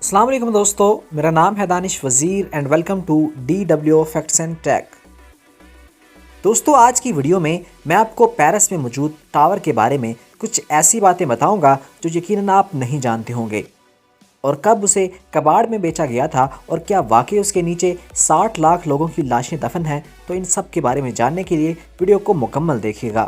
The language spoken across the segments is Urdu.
السلام علیکم دوستو، میرا نام ہے Danish Wazir and welcome to DW facts and tech. دوستو آج کی ویڈیو میں آپ کو پیرس میں موجود ٹاور کے بارے میں کچھ ایسی باتیں بتاؤں گا جو یقیناً آپ نہیں جانتے ہوں گے، اور کب اسے کباڑ میں بیچا گیا تھا اور کیا واقعی اس کے نیچے 60 لاکھ لوگوں کی لاشیں دفن ہیں۔ تو ان سب کے بارے میں جاننے کے لیے ویڈیو کو مکمل دیکھیے گا۔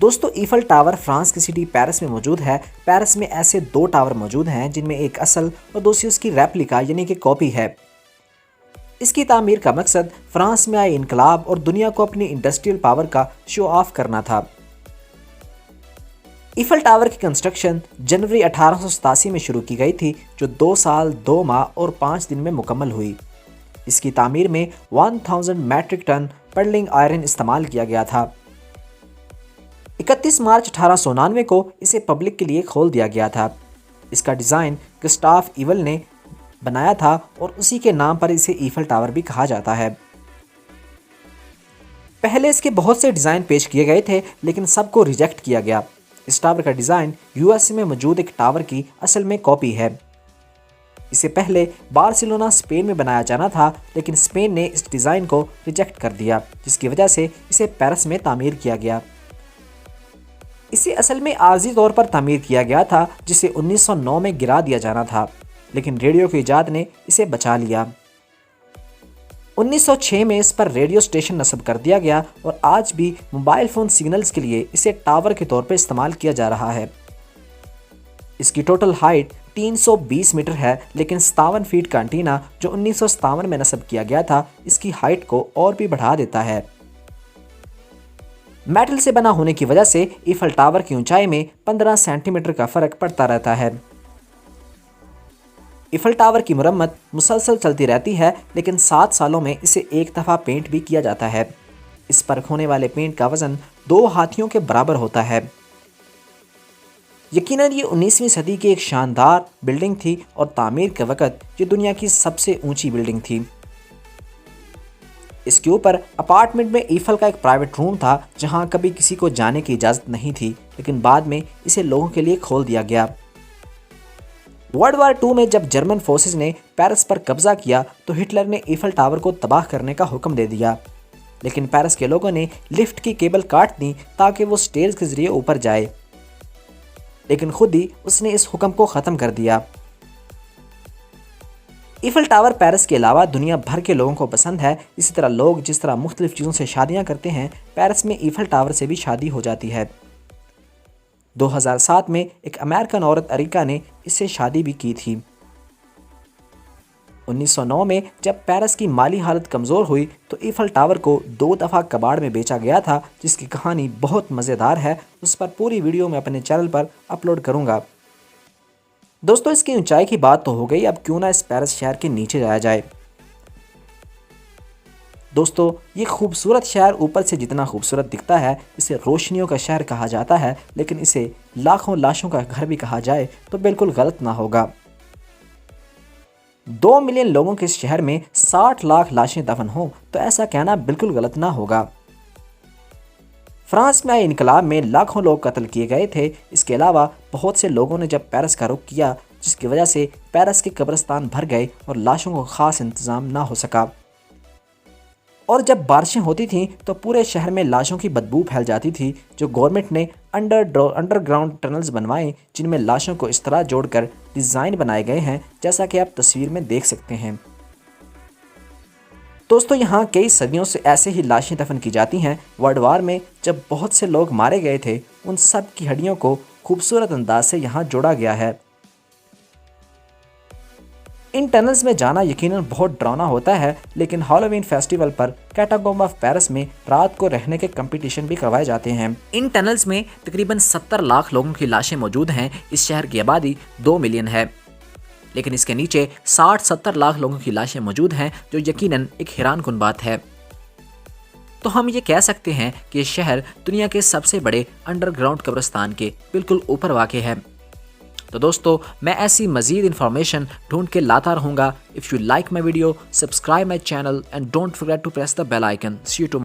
دوستو ایفل ٹاور فرانس کی سٹی پیرس میں موجود ہے۔ پیرس میں ایسے 2 ٹاور موجود ہیں جن میں ایک اصل اور دوسری اس کی ریپلیکا یعنی کہ کاپی ہے۔ اس کی تعمیر کا مقصد فرانس میں آئے انقلاب اور دنیا کو اپنی انڈسٹریل پاور کا شو آف کرنا تھا۔ ایفل ٹاور کی کنسٹرکشن جنوری 1887 میں شروع کی گئی تھی، جو 2 سال 2 ماہ اور 5 دن میں مکمل ہوئی۔ اس کی تعمیر میں 1000 میٹرک ٹن پرلنگ آئرن استعمال کیا گیا تھا۔ 31 مارچ 1899 کو اسے پبلک کے لیے کھول دیا گیا تھا۔ اس کا ڈیزائن گسٹاف ایول نے بنایا تھا اور اسی کے نام پر اسے ایفل ٹاور بھی کہا جاتا ہے۔ پہلے اس کے بہت سے ڈیزائن پیش کیے گئے تھے لیکن سب کو ریجیکٹ کیا گیا۔ اس ٹاور کا ڈیزائن USA میں موجود ایک ٹاور کی اصل میں کاپی ہے۔ اسے پہلے بارسلونا اسپین میں بنایا جانا تھا لیکن اسپین نے اس ڈیزائن کو ریجیکٹ کر دیا، جس کی وجہ سے اسے پیرس میں تعمیر کیا گیا۔ اسے اصل میں عارضی طور پر تعمیر کیا گیا تھا، جسے 1909 میں گرا دیا جانا تھا، لیکن ریڈیو کی ایجاد نے اسے بچا لیا۔ 1906 میں اس پر ریڈیو اسٹیشن نصب کر دیا گیا اور آج بھی موبائل فون سگنلز کے لیے اسے ٹاور کے طور پر استعمال کیا جا رہا ہے۔ اس کی ٹوٹل ہائٹ 320 میٹر ہے، لیکن 57 فیٹ کا انٹینا جو 1957 میں نصب کیا گیا تھا اس کی ہائٹ کو اور بھی بڑھا دیتا ہے۔ میٹل سے بنا ہونے کی وجہ سے ایفل ٹاور کی اونچائی میں 15 سینٹی میٹر کا فرق پڑتا رہتا ہے۔ ایفل ٹاور کی مرمت مسلسل چلتی رہتی ہے، لیکن 7 سالوں میں اسے ایک دفعہ پینٹ بھی کیا جاتا ہے۔ اس پر ہونے والے پینٹ کا وزن 2 ہاتھیوں کے برابر ہوتا ہے۔ یقیناً یہ 19ویں صدی کی ایک شاندار بلڈنگ تھی اور تعمیر کے وقت یہ دنیا کی سب سے اونچی بلڈنگ تھی۔ اس کے اوپر اپارٹمنٹ میں ایفل کا ایک پرائیویٹ روم تھا جہاں کبھی کسی کو جانے کی اجازت نہیں تھی، لیکن بعد میں اسے لوگوں کے لیے کھول دیا گیا۔ ورلڈ وار 2 میں جب جرمن فورسز نے پیرس پر قبضہ کیا تو ہٹلر نے ایفل ٹاور کو تباہ کرنے کا حکم دے دیا، لیکن پیرس کے لوگوں نے لفٹ کی کیبل کاٹ دی تاکہ وہ سٹیئرز کے ذریعے اوپر جائے، لیکن خود ہی اس نے اس حکم کو ختم کر دیا۔ ایفل ٹاور پیرس کے علاوہ دنیا بھر کے لوگوں کو پسند ہے۔ اسی طرح لوگ جس طرح مختلف چیزوں سے شادیاں کرتے ہیں، پیرس میں ایفل ٹاور سے بھی شادی ہو جاتی ہے۔ 2007 میں ایک امریکن عورت اریکا نے اس سے شادی بھی کی تھی۔ 1909 میں جب پیرس کی مالی حالت کمزور ہوئی تو ایفل ٹاور کو 2 دفعہ کباڑ میں بیچا گیا تھا، جس کی کہانی بہت مزیدار ہے۔ اس پر پوری ویڈیو میں اپنے چینل پر اپلوڈ کروں گا۔ دوستو اس کی اونچائی کی بات تو ہو گئی، اب کیوں نہ اس پیرس شہر کے نیچے جایا جائے۔ دوستو یہ خوبصورت شہر اوپر سے جتنا خوبصورت دکھتا ہے، اسے روشنیوں کا شہر کہا جاتا ہے، لیکن اسے لاکھوں لاشوں کا گھر بھی کہا جائے تو بالکل غلط نہ ہوگا۔ 2 ملین لوگوں کے اس شہر میں 60 لاکھ لاشیں دفن ہوں تو ایسا کہنا بالکل غلط نہ ہوگا۔ فرانس میں آئے انقلاب میں لاکھوں لوگ قتل کیے گئے تھے۔ اس کے علاوہ بہت سے لوگوں نے جب پیرس کا رخ کیا، جس کی وجہ سے پیرس کے قبرستان بھر گئے اور لاشوں کو خاص انتظام نہ ہو سکا، اور جب بارشیں ہوتی تھیں تو پورے شہر میں لاشوں کی بدبو پھیل جاتی تھی۔ جو گورنمنٹ نے انڈر گراؤنڈ ٹنلز بنوائے جن میں لاشوں کو اس طرح جوڑ کر ڈیزائن بنائے گئے ہیں جیسا کہ آپ تصویر میں دیکھ سکتے ہیں۔ دوستو یہاں کئی صدیوں سے ایسے ہی لاشیں دفن کی جاتی ہیں۔ ورلڈ وار میں جب بہت سے لوگ مارے گئے تھے، ان سب کی ہڈیوں کو خوبصورت انداز سے یہاں جوڑا گیا ہے۔ ان ٹنلز میں جانا یقیناً بہت ڈراؤنا ہوتا ہے، لیکن ہالووین فیسٹیول پر کیٹاکومب آف پیرس میں رات کو رہنے کے کمپٹیشن بھی کروائے جاتے ہیں۔ ان ٹنلز میں تقریباً 70 لاکھ لوگوں کی لاشیں موجود ہیں۔ اس شہر کی آبادی 2 ملین ہے، لیکن اس کے نیچے 60-70 لاکھ لوگوں کی لاشیں موجود ہیں، جو یقیناً ایک حیران کن بات ہے۔ تو ہم یہ کہہ سکتے ہیں کہ یہ شہر دنیا کے سب سے بڑے انڈر گراؤنڈ قبرستان کے بالکل اوپر واقع ہے۔ تو دوستو میں ایسی مزید انفارمیشن ڈھونڈ کے لاتا رہوں گا۔ If you like my video, subscribe my channel and don't forget to press the bell icon. See you tomorrow.